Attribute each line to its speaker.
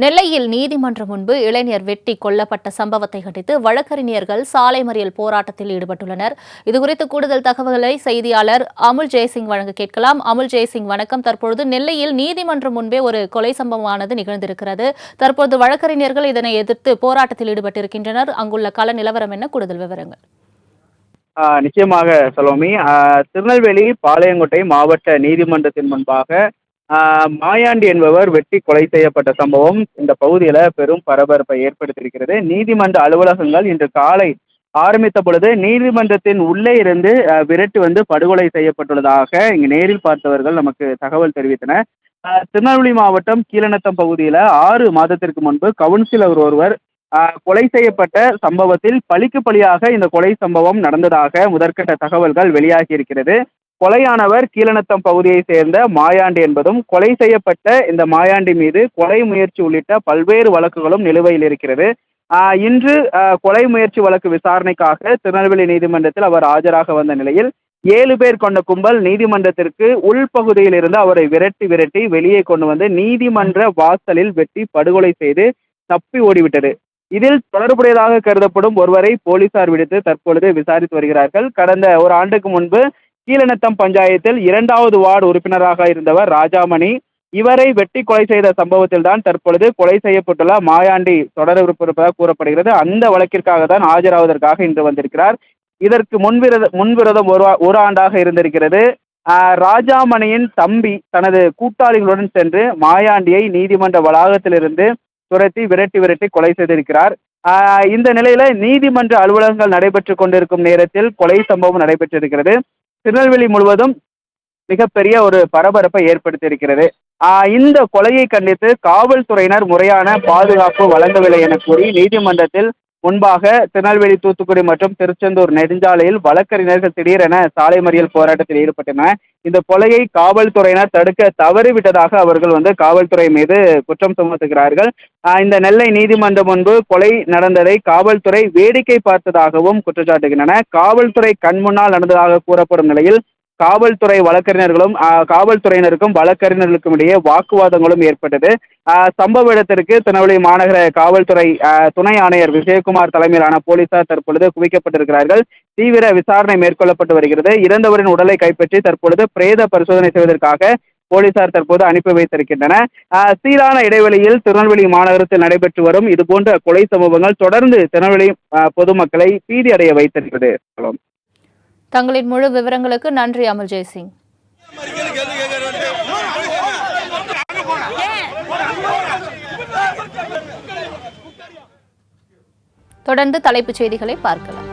Speaker 1: நெல்லையில் நீதிமன்றம் முன்பு இளைஞர் வெட்டி கொல்லப்பட்ட சம்பவத்தை கண்டித்து வழக்கறிஞர்கள் சாலை மறியல் போராட்டத்தில் ஈடுபட்டுள்ளனர். இதுகுறித்து கூடுதல் தகவல்களை செய்தியாளர் அமுல் ஜெயசிங் வழங்க கேட்கலாம். அமுல் ஜெயசிங், வணக்கம். தற்பொழுது நெல்லையில் நீதிமன்றம் முன்பே ஒரு கொலை சம்பவமானது நிகழ்ந்திருக்கிறது. தற்போது வழக்கறிஞர்கள் இதனை எதிர்த்து போராட்டத்தில் ஈடுபட்டிருக்கின்றனர். அங்குள்ள கள நிலவரம் என்ன? கூடுதல் விவரங்கள்.
Speaker 2: நிச்சயமாக சலோமி. திருநெல்வேலி பாளையங்கோட்டை மாவட்ட நீதிமன்றத்தின் முன்பாக மாயாண்டி என்பவர் வெட்டி கொலை செய்யப்பட்ட சம்பவம் இந்த பகுதியில் பெரும் பரபரப்பை ஏற்படுத்தியிருக்கிறது. நீதிமன்ற அலுவலகங்கள் இன்று காலை ஆரம்பித்த பொழுது நீதிமன்றத்தின் உள்ளே இருந்து விரட்டி படுகொலை செய்யப்பட்டுள்ளதாக இங்கு நேரில் பார்த்தவர்கள் நமக்கு தகவல் தெரிவித்தனர். திருநெல்வேலி மாவட்டம் கீழநத்தம் பகுதியில் 6 மாதத்திற்கு முன்பு கவுன்சிலர் ஒருவர் கொலை செய்யப்பட்ட சம்பவத்தில் பழிக்கு பழியாக இந்த கொலை சம்பவம் நடந்ததாக முதற்கட்ட தகவல்கள் வெளியாகி இருக்கிறது. கொலையானவர் கீழநத்தம் பகுதியை சேர்ந்த மாயாண்டி என்பதும், கொலை செய்யப்பட்ட இந்த மாயாண்டி மீது கொலை முயற்சி உள்ளிட்ட பல்வேறு வழக்குகளும் நிலுவையில் இருக்கிறது. இன்று கொலை முயற்சி வழக்கு விசாரணைக்காக திருநெல்வேலி நீதிமன்றத்தில் அவர் ஆஜராக வந்த நிலையில் 7 பேர் கொண்ட கும்பல் நீதிமன்றத்திற்கு உள்பகுதியில் இருந்து அவரை விரட்டி வெளியே கொண்டு வந்து நீதிமன்ற வாசலில் வெட்டி படுகொலை செய்து தப்பி ஓடிவிட்டது. இதில் தொடர்புடையதாக கருதப்படும் ஒருவரை போலீசார் விடுத்து தற்பொழுது விசாரித்து வருகிறார்கள். கடந்த ஒரு ஆண்டுக்கு முன்பு கீழநத்தம் பஞ்சாயத்தில் 2வது வார்டு உறுப்பினராக இருந்தவர் ராஜாமணி. இவரை வெட்டி கொலை செய்த சம்பவத்தில் தான் தற்பொழுது கொலை செய்யப்பட்டுள்ள மாயாண்டி தொடர் இருப்பதாக கூறப்படுகிறது. அந்த வழக்கிற்காக தான் ஆஜராவதற்காக இன்று வந்திருக்கிறார். இதற்கு முன்விரோதம் ஒரு ஆண்டாக இருந்திருக்கிறது. ராஜாமணியின் தம்பி தனது கூட்டாளிகளுடன் சென்று மாயாண்டியை நீதிமன்ற வளாகத்திலிருந்து துரத்தி விரட்டி கொலை செய்திருக்கிறார். இந்த நிலையில நீதிமன்ற அலுவலகங்கள் நடைபெற்று கொண்டிருக்கும் நேரத்தில் கொலை சம்பவம் நடைபெற்றிருக்கிறது. திருநெல்வேலி முழுவதும் மிகப்பெரிய ஒரு பரபரப்பை ஏற்படுத்தியிருக்கிறது. இந்த கொலையை கண்டித்து காவல்துறையினர் முறையான பாதுகாப்பு வழங்கவில்லை என கூறி நீதிமன்றத்தில் முன்பாக திருநெல்வேலி, தூத்துக்குடி மற்றும் திருச்செந்தூர் நெடுஞ்சாலையில் வழக்கறிஞர்கள் திடீரென சாலை மறியல் போராட்டத்தில் ஈடுபட்டனர். இந்த கொலையை காவல்துறையினர் தடுக்க தவறிவிட்டதாக அவர்கள் காவல்துறை மீது குற்றம் சுமத்துகிறார்கள். இந்த நெல்லை நீதிமன்றம் முன்பு கொலை நடந்ததை காவல்துறை வேடிக்கை பார்த்ததாகவும் குற்றச்சாட்டுகின்றனர். காவல்துறை கண் முன்னால் நடந்ததாக கூறப்படும் நிலையில் காவல்துறை காவல்துறையினருக்கும் வழக்கறிஞர்களுக்கும் இடையே வாக்குவாதங்களும் ஏற்பட்டது. சம்பவ இடத்திற்கு திருநெல்வேலி மாநகர காவல்துறை துணை ஆணையர் விஜயகுமார் தலைமையிலான போலீசார் தற்பொழுது குவிக்கப்பட்டிருக்கிறார்கள். தீவிர விசாரணை மேற்கொள்ளப்பட்டு வருகிறது. இறந்தவரின் உடலை கைப்பற்றி தற்பொழுது பிரேத பரிசோதனை செய்வதற்காக போலீசார் தற்போது அனுப்பி வைத்திருக்கின்றனர். சீரான இடைவெளியில் திருநெல்வேலி மாநகரத்தில் நடைபெற்று வரும் இதுபோன்ற கொலை சம்பவங்கள் தொடர்ந்து திருநெல்வேலி பொதுமக்களை பீதி அடைய வைத்திருக்கிறது.
Speaker 1: தங்களின் முழு விவரங்களுக்கு நன்றி அமுல் ஜெயசிங். தொடர்ந்து தலைப்புச் செய்திகளை பார்க்கலாம்.